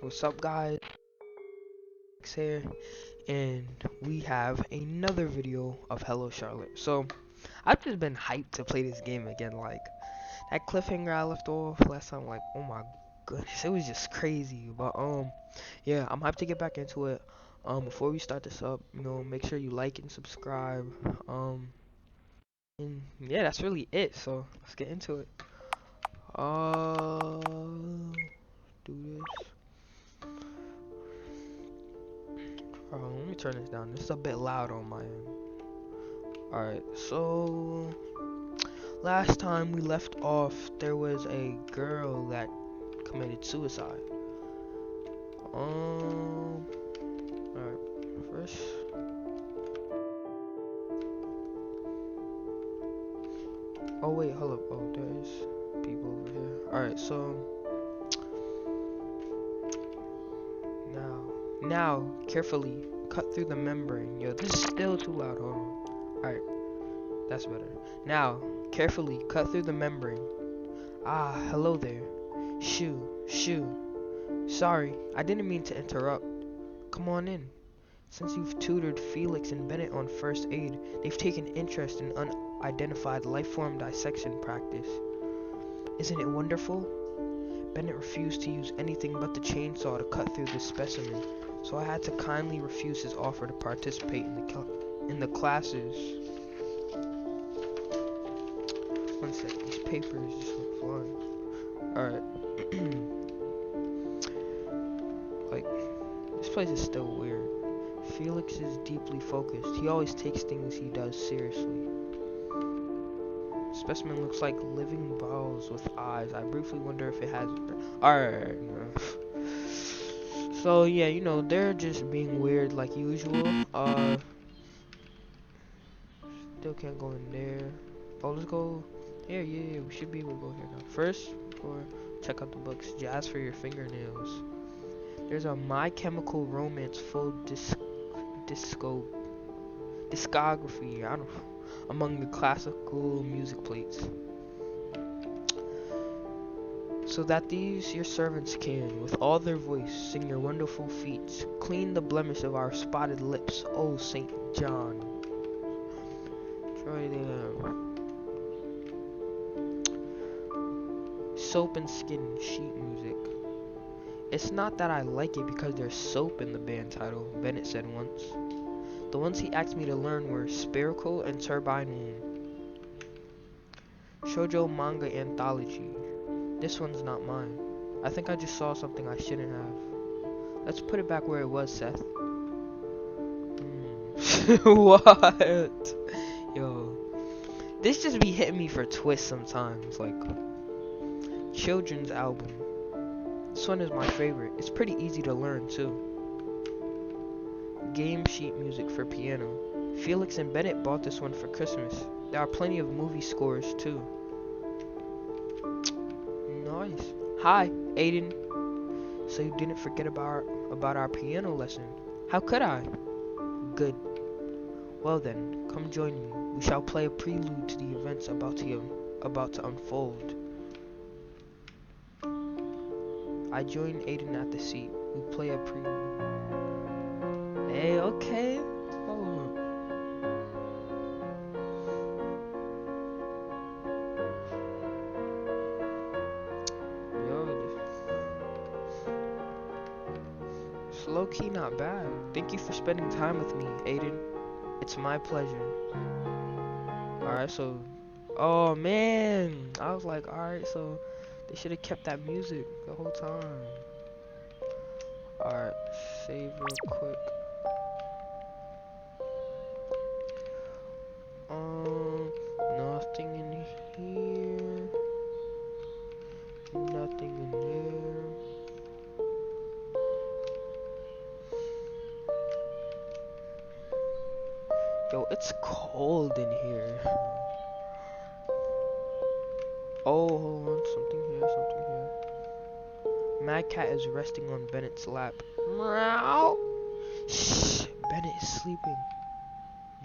What's up, guys? X here, and we have another video of Hello Charlotte. So I've just been hyped to play this game again. Like that cliffhanger I left off last time, like, oh my goodness, it was just crazy. But yeah, I'm hyped to get back into it. Before we start this up, make sure you like and subscribe. And yeah, that's really it. So let's get into it. Do this. Let me turn this down. This is a bit loud on my end. Alright, so last time we left off, there was a girl that committed suicide. Alright, first. Oh wait, hold up. Oh, there's people over here. Alright, so now carefully cut through the membrane. Yo, this is still too loud. Hold on. Alright, that's better. Now carefully cut through the membrane. Ah, hello there. Shoo. Sorry, I didn't mean to interrupt. Come on in. Since you've tutored Felix and Bennett on first aid, they've taken interest in unidentified life-form dissection practice. Isn't it wonderful? Bennett refused to use anything but the chainsaw to cut through the specimen, so I had to kindly refuse his offer to participate in the classes. One second, these papers just went flying. Alright. Like, this place is still weird. Felix is deeply focused. He always takes things he does seriously. Specimen looks like living balls with eyes. I briefly wonder if it has... Alright. So, yeah, they're just being weird like usual. Still can't go in there. Oh, let's go... Yeah, we should be able to go here now. First, check out the books. Jazz for your fingernails. There's a My Chemical Romance full discography, I don't know, among the classical music plates. So that these your servants can, with all their voice, sing your wonderful feats, clean the blemish of our spotted lips, O Saint John. Try the soap and skin sheet music. It's not that I like it because there's soap in the band title, Bennett said once. The ones he asked me to learn were Spherical and Turbine Womb. Shoujo manga anthology. This one's not mine. I think I just saw something I shouldn't have. Let's put it back where it was, Seth. What? Yo. This just be hitting me for twists sometimes, like children's album. This one is my favorite. It's pretty easy to learn too. Game sheet music for piano. Felix and Bennett bought this one for Christmas. There are plenty of movie scores too. Nice. Hi, Aiden. So you didn't forget about our piano lesson? How could I? Good. Well then, come join me. We shall play a prelude to the events about to unfold. I joined Aiden at the seat. We play a prelude. Hey, okay. Oh. Yo, it's low key not bad. Thank you for spending time with me, Aiden. It's my pleasure. Alright, so... Oh, man. I was like, alright, so... They should have kept that music the whole time. Alright, save real quick. Nothing in here. Nothing in there. Yo, it's cold in here. Oh, hold on, something here. Mad Cat is resting on Bennett's lap. Meow. Shh, Bennett is sleeping.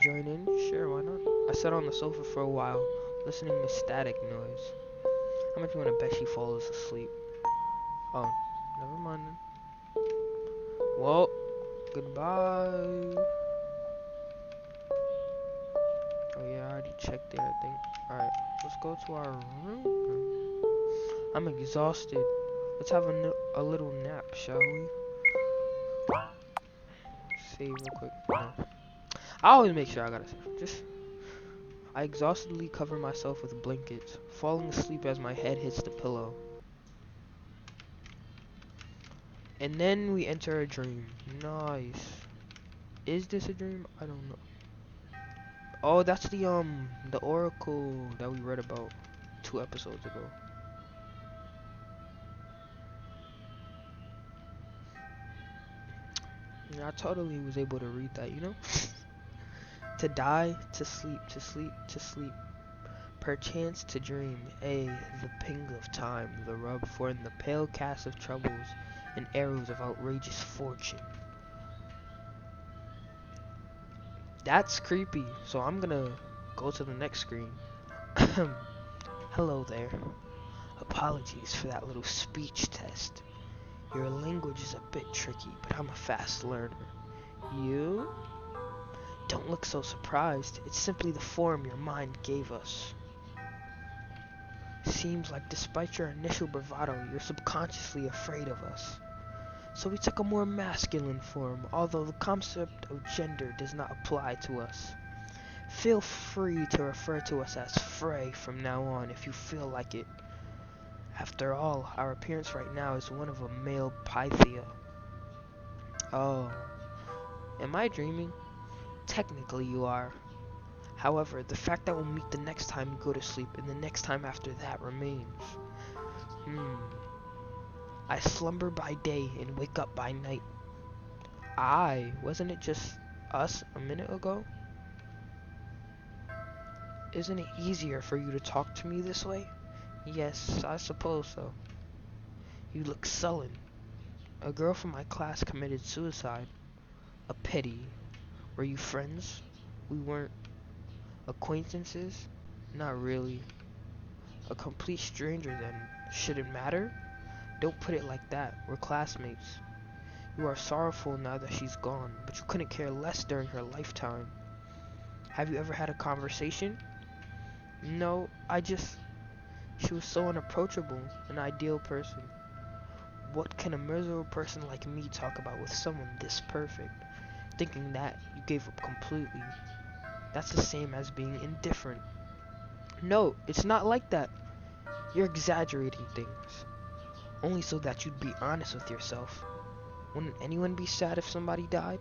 join in? Sure, why not? I sat on the sofa for a while, listening to static noise. How much you want to bet she falls asleep? Oh, never mind then. Well, goodbye. Oh yeah, I already checked it, I think. Alright, let's go to our room. I'm exhausted. Let's have a little nap, shall we? Save real quick. No. I always make sure I gotta save. I exhaustedly cover myself with blankets, falling asleep as my head hits the pillow. And then we enter a dream. Nice. Is this a dream? I don't know. Oh, that's the oracle that we read about 2 episodes ago. Yeah, I totally was able to read that, you know? To die, to sleep, to sleep, to sleep. Perchance to dream, the ping of time, the rub for in the pale cast of troubles and arrows of outrageous fortune. That's creepy, so I'm gonna go to the next screen. Hello there. Apologies for that little speech test. Your language is a bit tricky, but I'm a fast learner. You? Don't look so surprised. It's simply the form your mind gave us. Seems like despite your initial bravado, you're subconsciously afraid of us. So we took a more masculine form, although the concept of gender does not apply to us. Feel free to refer to us as Frey from now on if you feel like it. After all, our appearance right now is one of a male Pythia. Oh, am I dreaming? Technically you are. However, the fact that we'll meet the next time you go to sleep and the next time after that remains. I slumber by day and wake up by night. Wasn't it just us a minute ago? Isn't it easier for you to talk to me this way? Yes, I suppose so. You look sullen. A girl from my class committed suicide. A pity. Were you friends? We weren't. Acquaintances? Not really. A complete stranger then. Should it matter? Don't put it like that. We're classmates. You are sorrowful now that she's gone, but you couldn't care less during her lifetime. Have you ever had a conversation? No, she was so unapproachable, an ideal person. What can a miserable person like me talk about with someone this perfect? Thinking that you gave up completely. That's the same as being indifferent. No, it's not like that. You're exaggerating things. Only so that you'd be honest with yourself. Wouldn't anyone be sad if somebody died?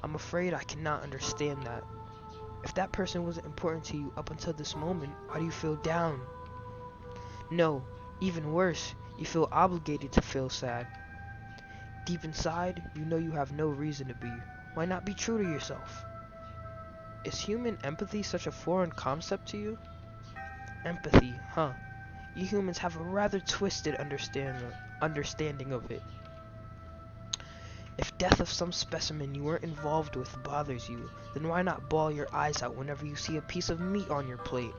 I'm afraid I cannot understand that. If that person wasn't important to you up until this moment, why do you feel down? No, even worse, you feel obligated to feel sad. Deep inside, you know you have no reason to be. Why not be true to yourself? Is human empathy such a foreign concept to you? Empathy, huh? You humans have a rather twisted understanding of it. If death of some specimen you weren't involved with bothers you, then why not bawl your eyes out whenever you see a piece of meat on your plate?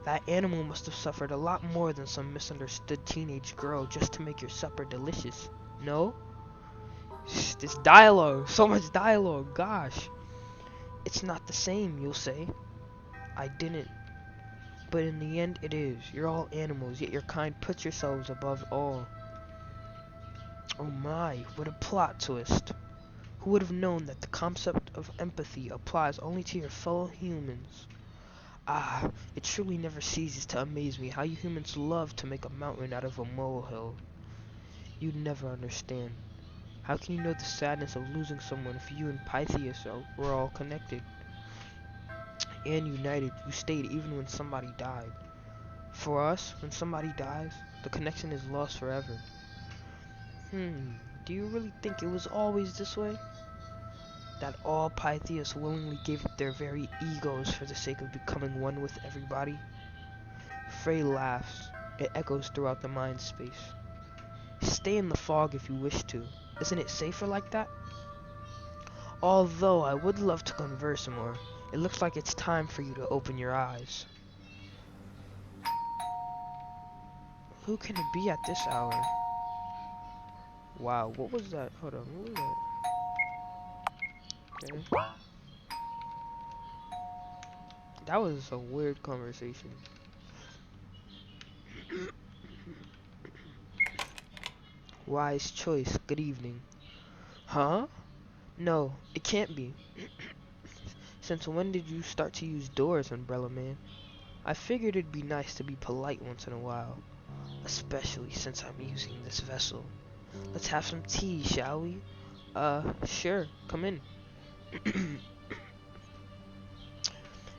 That animal must have suffered a lot more than some misunderstood teenage girl just to make your supper delicious. No? This dialogue, so much dialogue, gosh. It's not the same, you'll say. I didn't. But in the end, it is. You're all animals, yet your kind puts yourselves above all. Oh my, what a plot twist. Who would have known that the concept of empathy applies only to your fellow humans? It truly never ceases to amaze me how you humans love to make a mountain out of a molehill. You'd never understand. How can you know the sadness of losing someone if you and Pythias were all connected? And united, you stayed even when somebody died. For us, when somebody dies, the connection is lost forever. Do you really think it was always this way? That all Pythias willingly gave up their very egos for the sake of becoming one with everybody? Frey laughs. It echoes throughout the mind space. Stay in the fog if you wish to. Isn't it safer like that? Although I would love to converse more, it looks like it's time for you to open your eyes. Who can it be at this hour? Wow, what was that? Hold on, what was that? Okay. That was a weird conversation. Wise choice, good evening. Huh? No, it can't be. Since when did you start to use doors, Umbrella Man? I figured it'd be nice to be polite once in a while, especially since I'm using this vessel. Let's have some tea, shall we? Sure, come in.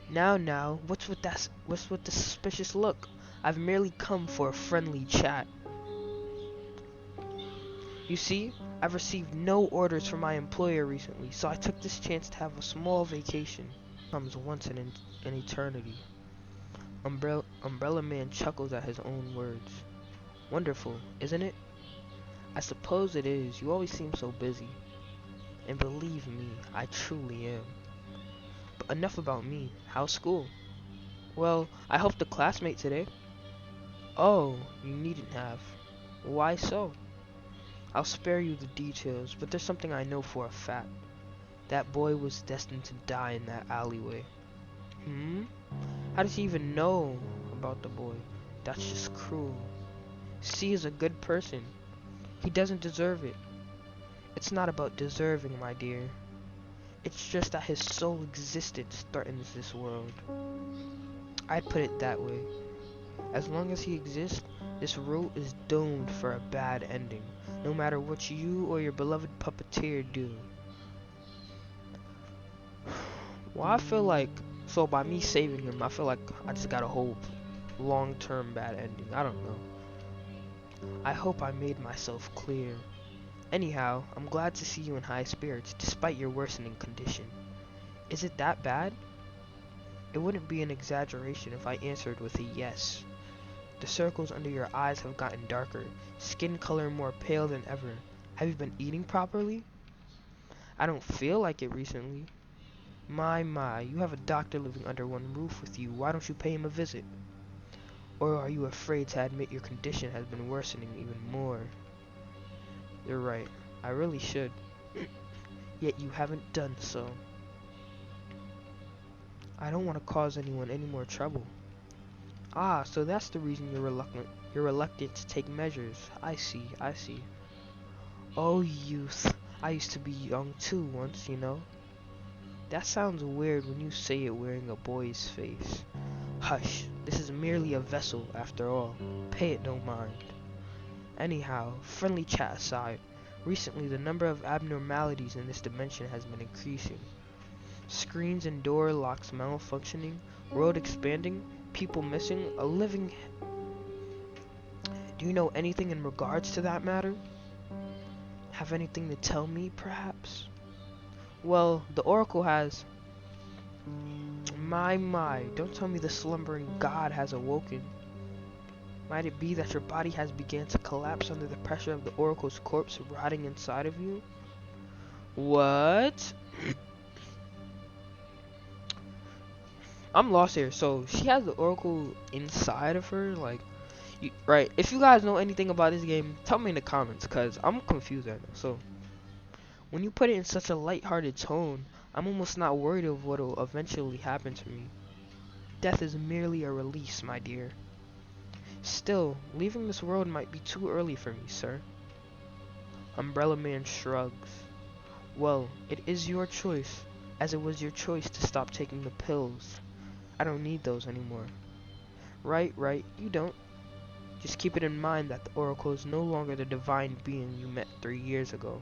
Now, what's with the suspicious look? I've merely come for a friendly chat. You see, I've received no orders from my employer recently, so I took this chance to have a small vacation. Comes once in an eternity. Umbrella Man chuckles at his own words. Wonderful, isn't it? I suppose it is. You always seem so busy. And believe me, I truly am. But enough about me. How's school? Well, I helped a classmate today. Oh, you needn't have. Why so? I'll spare you the details, but there's something I know for a fact. That boy was destined to die in that alleyway. How does he even know about the boy? That's just cruel. C is a good person. He doesn't deserve it. It's not about deserving, my dear. It's just that his sole existence threatens this world. I'd put it that way. As long as he exists, this route is doomed for a bad ending, no matter what you or your beloved puppeteer do. Well, I feel like, so by me saving him, I feel like I just got a whole long-term bad ending. I don't know. I hope I made myself clear. Anyhow, I'm glad to see you in high spirits, despite your worsening condition. Is it that bad? It wouldn't be an exaggeration if I answered with a yes. The circles under your eyes have gotten darker, skin color more pale than ever. Have you been eating properly? I don't feel like it recently. My, you have a doctor living under one roof with you. Why don't you pay him a visit? Or are you afraid to admit your condition has been worsening even more? You're right. I really should. Yet you haven't done so. I don't want to cause anyone any more trouble. Ah, so that's the reason you're reluctant to take measures. I see. Oh, youth. I used to be young too once, you know. That sounds weird when you say it wearing a boy's face. Hush, this is merely a vessel after all. Pay it no mind. Anyhow, friendly chat aside, recently the number of abnormalities in this dimension has been increasing. Screens and door locks malfunctioning, world expanding, people missing, a living... Do you know anything in regards to that matter? Have anything to tell me, perhaps? Well, the Oracle has... My, don't tell me the slumbering god has awoken. Might it be that your body has begun to collapse under the pressure of the Oracle's corpse rotting inside of you? What? I'm lost here. So, she has the Oracle inside of her? Like, right. If you guys know anything about this game, tell me in the comments, because I'm confused right now. So, when you put it in such a light-hearted tone, I'm almost not worried of what will eventually happen to me. Death is merely a release, my dear. Still, leaving this world might be too early for me, sir. Umbrella Man shrugs. Well, it is your choice, as it was your choice to stop taking the pills. I don't need those anymore. Right, you don't. Just keep it in mind that the Oracle is no longer the divine being you met 3 years ago.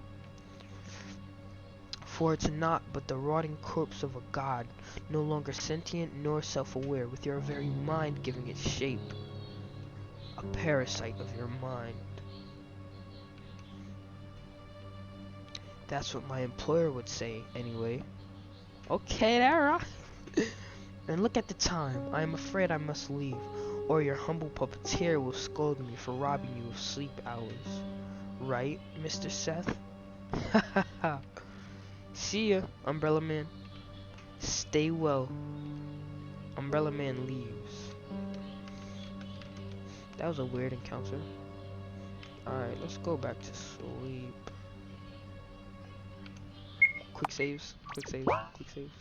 For it's not but the rotting corpse of a god, no longer sentient nor self-aware, with your very mind giving it shape. A parasite of your mind. That's what my employer would say, anyway. Okay, there, right? And look at the time. I am afraid I must leave, or your humble puppeteer will scold me for robbing you of sleep hours. Right, Mr. Seth? See ya, Umbrella Man. Stay well. Umbrella Man leaves. That was a weird encounter. Alright, let's go back to sleep. Quick saves, quick saves, quick saves.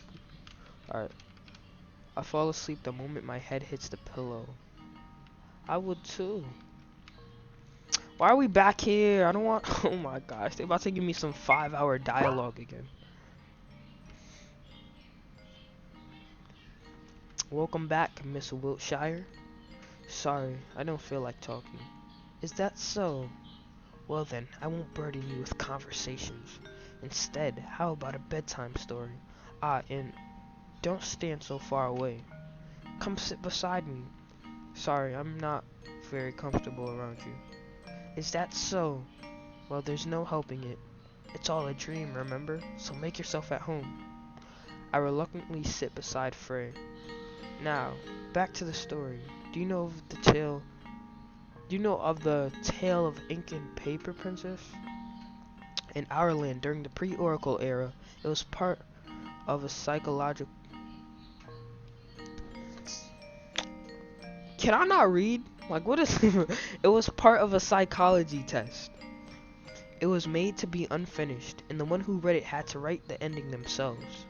Alright. I fall asleep the moment my head hits the pillow. I would too. Why are we back here? I don't want. Oh my gosh, they're about to give me some 5-hour dialogue again. Welcome back, Miss Wiltshire. Sorry, I don't feel like talking. Is that so? Well then, I won't burden you with conversations. Instead, how about a bedtime story? Ah, and don't stand so far away. Come sit beside me. Sorry, I'm not very comfortable around you. Is that so? Well, there's no helping it. It's all a dream, remember? So make yourself at home. I reluctantly sit beside Frey. Now, back to the story. Do you know of the tale? Do you know of the tale of Ink and Paper Princess? In our land, during the pre-Oracle era, it was part of a psychological. Can I not read? Like, what is? It was part of a psychology test. It was made to be unfinished, and the one who read it had to write the ending themselves.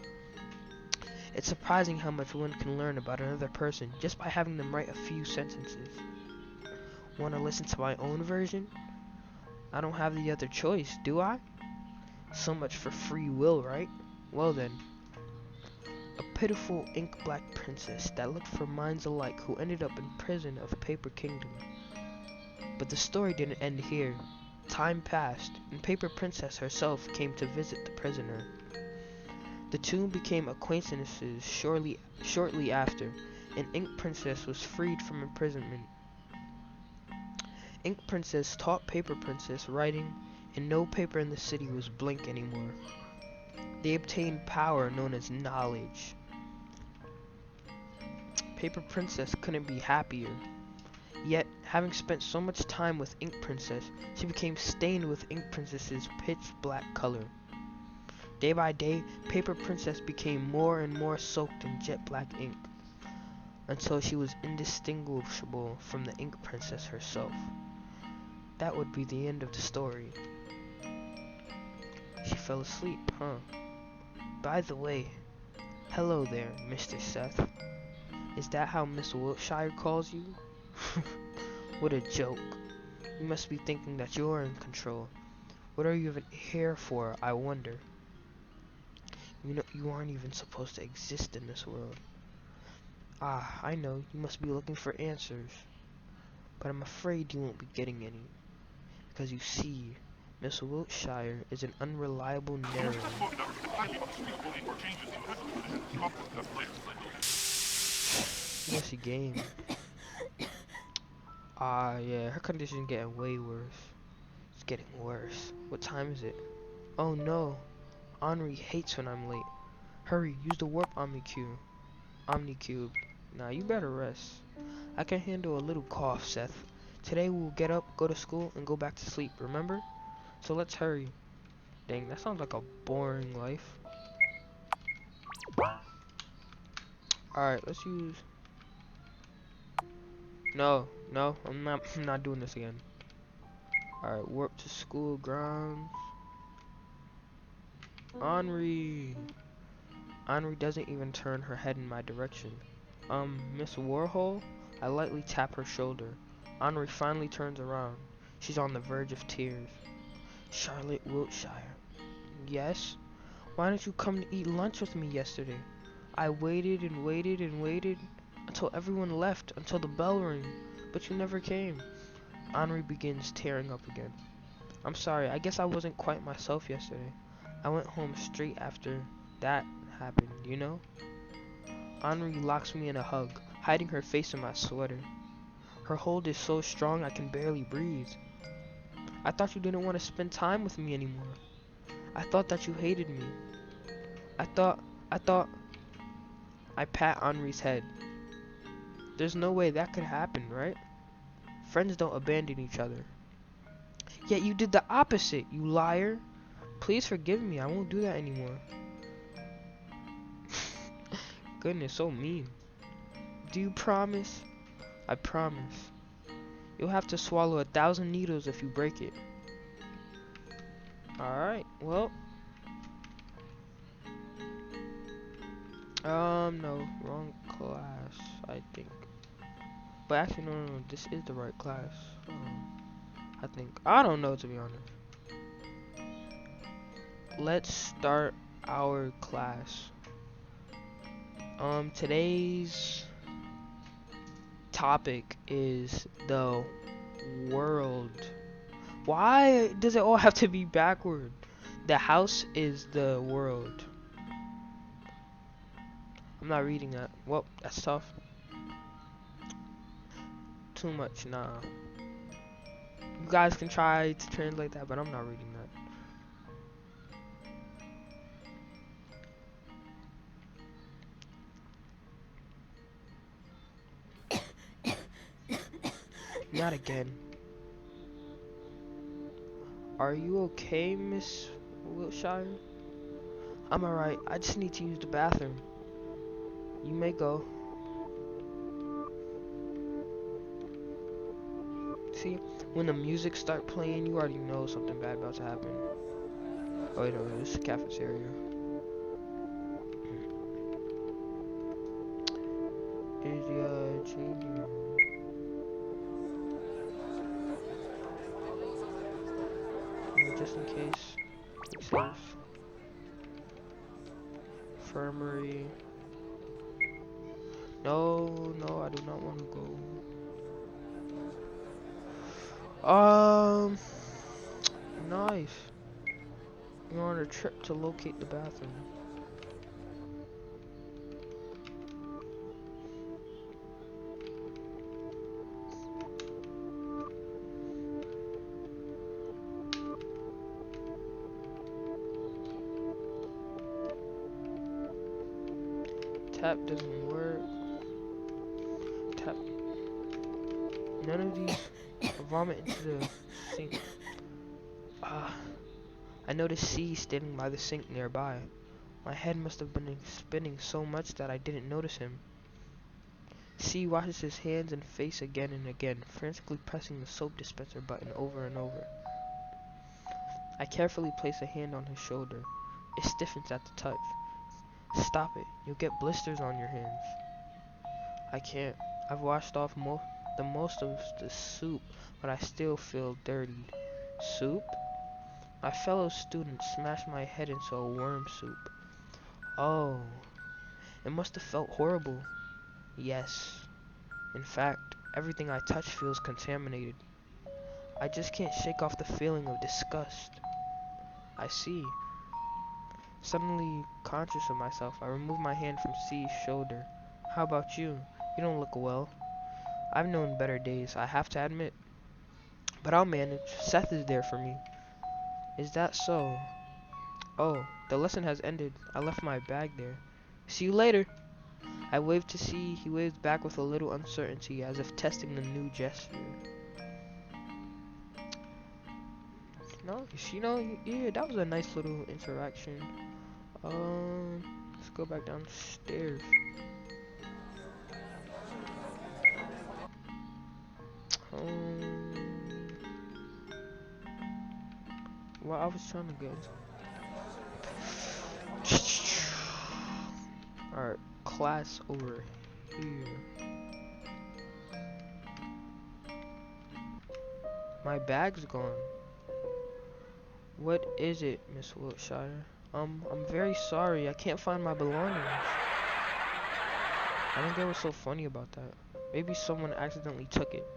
It's surprising how much one can learn about another person just by having them write a few sentences. Want to listen to my own version? I don't have the other choice, do I? So much for free will, right? Well then. A pitiful ink-black princess that looked for minds alike who ended up in prison of Paper Kingdom. But the story didn't end here. Time passed, and Paper Princess herself came to visit the prisoner. The two became acquaintances shortly after, and Ink Princess was freed from imprisonment. Ink Princess taught Paper Princess writing, and no paper in the city was blank anymore. They obtained power known as knowledge. Paper Princess couldn't be happier. Yet, having spent so much time with Ink Princess, she became stained with Ink Princess's pitch black color. Day by day, Paper Princess became more and more soaked in jet black ink, until she was indistinguishable from the Ink Princess herself. That would be the end of the story. She fell asleep, huh? By the way, hello there, Mr. Seth. Is that how Miss Wiltshire calls you? What a joke. You must be thinking that you're in control. What are you even here for, I wonder? You know, you aren't even supposed to exist in this world. Ah, I know, you must be looking for answers. But I'm afraid you won't be getting any. Because you see, Miss Wiltshire is an unreliable narrator. Yes, game. Ah, yeah, her condition's getting way worse. It's getting worse. What time is it? Oh no, Henri hates when I'm late. Hurry, use the warp Omnicube. Now you better rest. I can handle a little cough, Seth. Today we'll get up, go to school, and go back to sleep, remember? So let's hurry. Dang, that sounds like a boring life. Alright, let's use... No, I'm not doing this again. Alright, warp to school grounds. Henri doesn't even turn her head in my direction. Miss Warhol? I lightly tap her shoulder. Henri finally turns around. She's on the verge of tears. Charlotte Wiltshire. Yes? Why didn't you come to eat lunch with me yesterday? I waited and waited and waited until everyone left, until the bell rang, but you never came. Henri begins tearing up again. I'm sorry, I guess I wasn't quite myself yesterday. I went home straight after that happened, you know? Henri locks me in a hug, hiding her face in my sweater. Her hold is so strong I can barely breathe. I thought you didn't want to spend time with me anymore. I thought that you hated me. I thought... I pat Henri's head. There's no way that could happen, right? Friends don't abandon each other. Yet you did the opposite, you liar. Please forgive me. I won't do that anymore. Goodness, so mean. Do you promise? I promise. You'll have to swallow 1,000 needles if you break it. Alright, well. No, wrong class, I think. But actually, no, this is the right class. I think. I don't know, to be honest. Let's start our class. Today's topic is the world. Why does it all have to be backward? The house is the world. I'm not reading that. Well, that's tough. Too much, nah. You guys can try to translate that, but I'm not reading that. Not again. Are you okay, Miss Wiltshire? I'm alright. I just need to use the bathroom. You may go. See, when the music start playing, you already know something bad about to happen. Oh wait, no, this is the cafeteria. Is the changing room. Just in case. Be safe. Infirmary. No, no, I do not want to go. Nice. You're on a trip to locate the bathroom. Tap doesn't work. Tap. None of these vomit into the sink. I noticed C standing by the sink nearby. My head must have been spinning so much that I didn't notice him. C washes his hands and face again and again, frantically pressing the soap dispenser button over and over. I carefully place a hand on his shoulder. It stiffens at the touch. Stop it. You'll get blisters on your hands. I can't. I've washed off the most of the soup, but I still feel dirty. Soup? My fellow student smashed my head into a worm soup. Oh, it must have felt horrible. Yes. In fact, everything I touch feels contaminated. I just can't shake off the feeling of disgust. I see. Suddenly conscious of myself, I remove my hand from C's shoulder. How about you? You don't look well. I've known better days, I have to admit. But I'll manage. Seth is there for me. Is that so? Oh, the lesson has ended. I left my bag there. See you later. I waved to C. He waved back with a little uncertainty, as if testing the new gesture. No, you know, yeah, that was a nice little interaction. Let's go back downstairs. Well, I was trying to get. Alright, class over here. My bag's gone. What is it, Miss Wiltshire? I'm very sorry. I can't find my belongings. I don't get what's so funny about that. Maybe someone accidentally took it.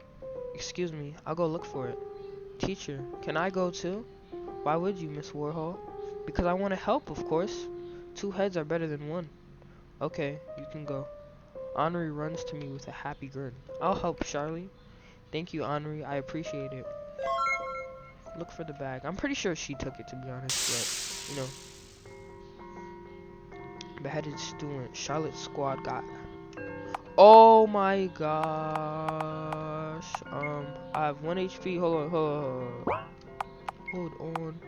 Excuse me, I'll go look for it. Teacher, can I go too? Why would you, Miss Warhol? Because I want to help, of course. 2 heads are better than 1. Okay, you can go. Henri runs to me with a happy grin. I'll help, Charlie. Thank you, Henri. I appreciate it. Look for the bag. I'm pretty sure she took it, to be honest, but, you know. Beheaded student. Charlotte's squad got... Oh my gosh. I have 1 HP. Hold on.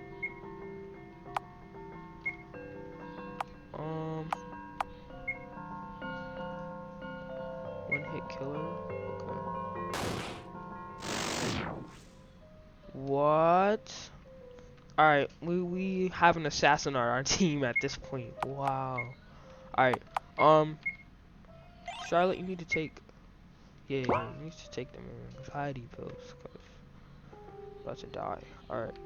Um, one hit killer. Okay. What? Alright, we have an assassin on our team at this point. Wow. Alright. Charlotte, you need to take. Yeah, you need to take them anxiety pills, cause I'm about to die. Alright.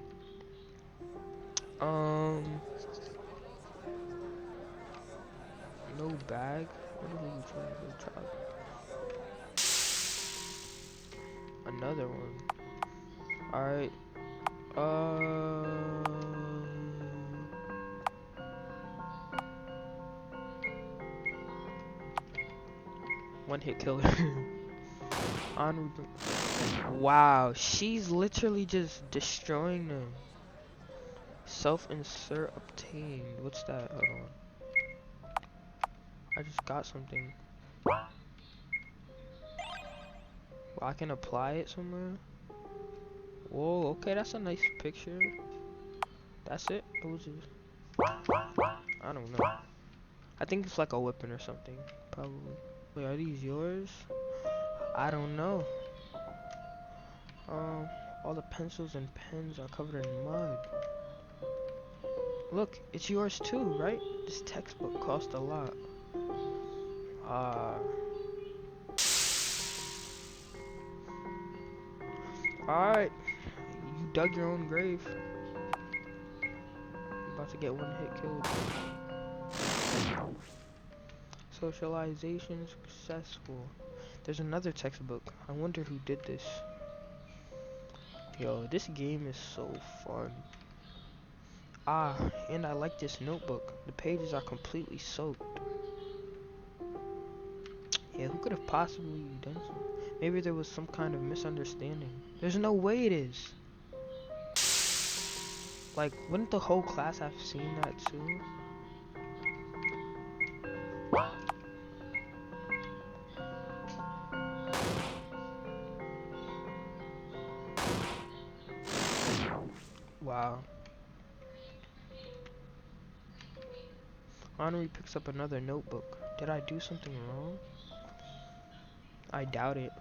No bag. What the hell you trying to do, child? Another one. Alright. One hit killer. On. Wow, she's literally just destroying them. Self-insert obtained. What's that? Hold on. I just got something. Well, I can apply it somewhere. Whoa, okay, that's a nice picture. That's it? What was it? I don't know. I think it's like a weapon or something. Probably. Wait, are these yours? I don't know. All the pencils and pens are covered in mud. Look, it's yours too, right? This textbook cost a lot. Alright. You dug your own grave. You're about to get one hit killed. Socialization successful. There's another textbook. I wonder who did this. Yo, this game is so fun. Ah, and I like this notebook. The pages are completely soaked. Yeah, who could have possibly done so? Maybe there was some kind of misunderstanding. There's no way it is. Like, wouldn't the whole class have seen that too? Wow. Henri picks up another notebook. Did I do something wrong? I doubt it.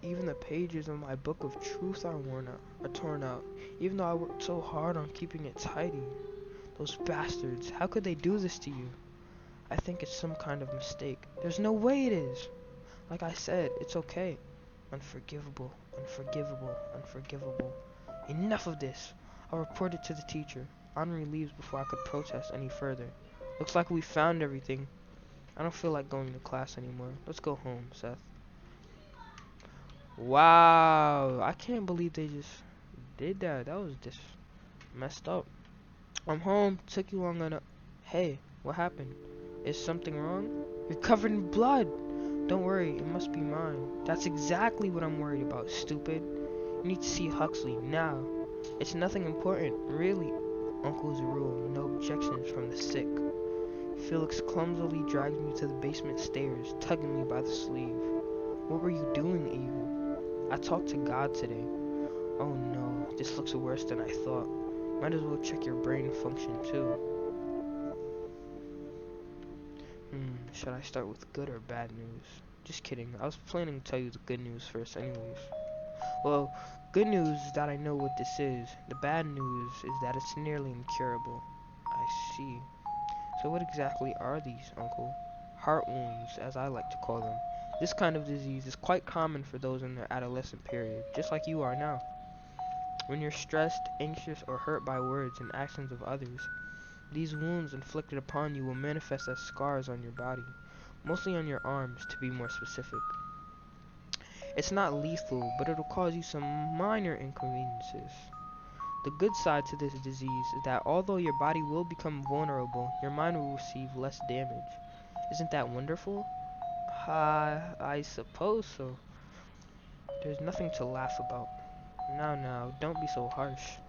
Even the pages of my book of truth are torn out. Even though I worked so hard on keeping it tidy. Those bastards, how could they do this to you? I think it's some kind of mistake. There's no way it is. Like I said, it's okay. Unforgivable, unforgivable, unforgivable. Enough of this. I'll report it to the teacher. Henri leaves before I could protest any further. Looks like we found everything. I don't feel like going to class anymore. Let's go home, Seth. Wow, I can't believe they just did that. That was just messed up. I'm home. Took you long enough. Hey, what happened? Is something wrong? You're covered in blood. Don't worry, it must be mine. That's exactly what I'm worried about, stupid. You need to see Huxley now. It's nothing important, really. Uncle Zerul, no objections from the sick. Felix clumsily drags me to the basement stairs, tugging me by the sleeve. What were you doing, Eve? I talked to God today. Oh no, this looks worse than I thought. Might as well check your brain function too. Should I start with good or bad news? Just kidding, I was planning to tell you the good news first anyways. Well, good news is that I know what this is. The bad news is that it's nearly incurable. I see. So what exactly are these, Uncle? Heart wounds, as I like to call them. This kind of disease is quite common for those in their adolescent period, just like you are now. When you're stressed, anxious, or hurt by words and actions of others, these wounds inflicted upon you will manifest as scars on your body, mostly on your arms, to be more specific. It's not lethal, but it'll cause you some minor inconveniences. The good side to this disease is that although your body will become vulnerable, your mind will receive less damage. Isn't that wonderful? I suppose so. There's nothing to laugh about. Now, don't be so harsh.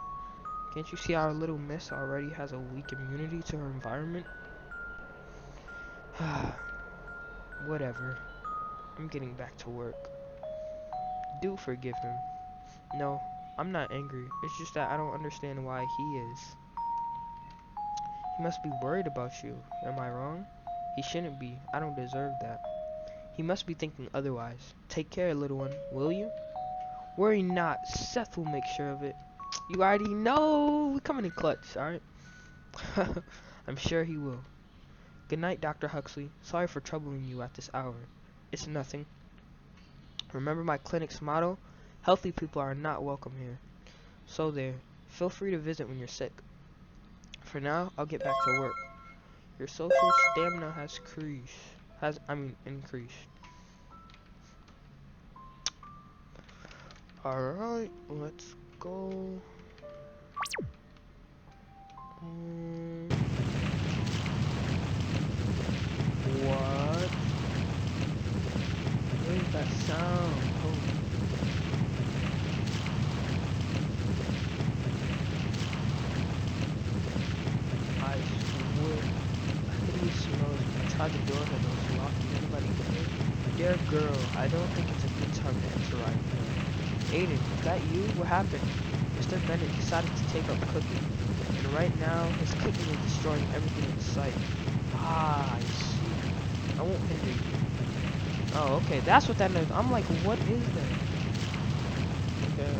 Can't you see our little miss already has a weak immunity to her environment? Whatever. I'm getting back to work. Do forgive him. No, I'm not angry. It's just that I don't understand why he is. He must be worried about you. Am I wrong? He shouldn't be. I don't deserve that. He must be thinking otherwise. Take care, little one, will you? Worry not. Seth will make sure of it. You already know. We coming in clutch, alright? I'm sure he will. Good night, Dr. Huxley. Sorry for troubling you at this hour. It's nothing. Remember my clinic's motto? Healthy people are not welcome here. So there. Feel free to visit when you're sick. For now, I'll get back to work. Your social stamina has increased. Alright, let's go. What? What is that sound? Oh. I swear. I think he smells. I tried the door and it was locked. Is anybody in here? Dear girl, I don't think it's a good time to enter right now. Aiden, is that you? What happened? Mr. Bennett decided to take up cooking. And right now, his cooking is destroying everything in sight. Ah, I see. I won't hinder you. Oh, okay, that's what that is. I'm like, what is that? Okay,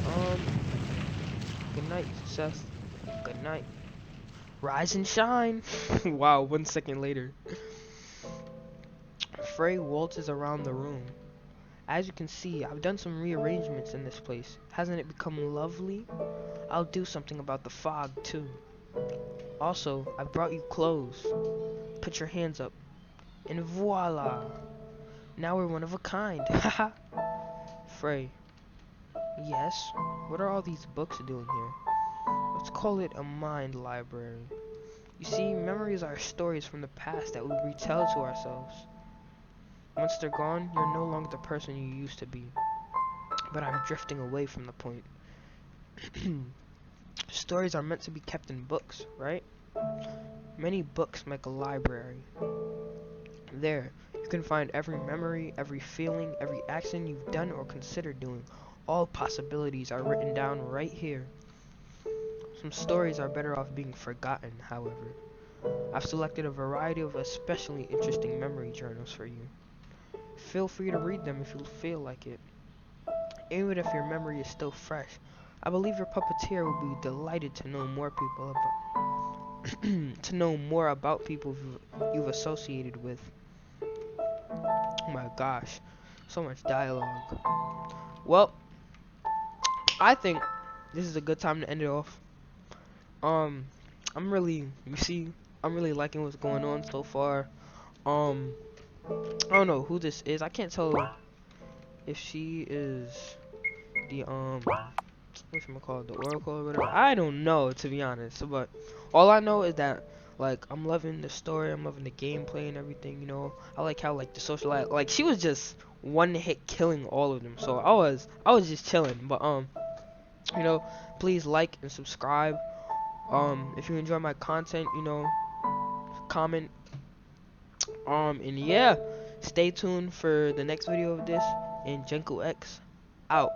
good night, Seth. Good night. Rise and shine. Wow, 1 second later. Frey waltzes around the room. As you can see, I've done some rearrangements in this place. Hasn't it become lovely? I'll do something about the fog, too. Also, I brought you clothes. Put your hands up. And voila! Now we're one of a kind. Haha. Frey. Yes? What are all these books doing here? Let's call it a mind library. You see, memories are stories from the past that we retell to ourselves. Once they're gone, you're no longer the person you used to be. But I'm drifting away from the point. Stories are meant to be kept in books, right? Many books make a library. There, you can find every memory, every feeling, every action you've done or considered doing. All possibilities are written down right here. Some stories are better off being forgotten, however. I've selected a variety of especially interesting memory journals for you. Feel free to read them if you feel like it. Even if your memory is still fresh, I believe your puppeteer will be delighted to know more people about to know more about people you've associated with. Oh my gosh, so much dialogue. Well, I think this is a good time to end it off. I'm really, I'm really liking what's going on so far. I don't know who this is. I can't tell if she is the whatchamacallit, the Oracle or whatever. I don't know, to be honest. But all I know is that like I'm loving the story, I'm loving the gameplay and everything. You know, I like how like the social life, like she was just one hit killing all of them. So I was just chilling. But you know, please like and subscribe. If you enjoy my content, you know, comment. And yeah, stay tuned for the next video of this. And JenkuX out.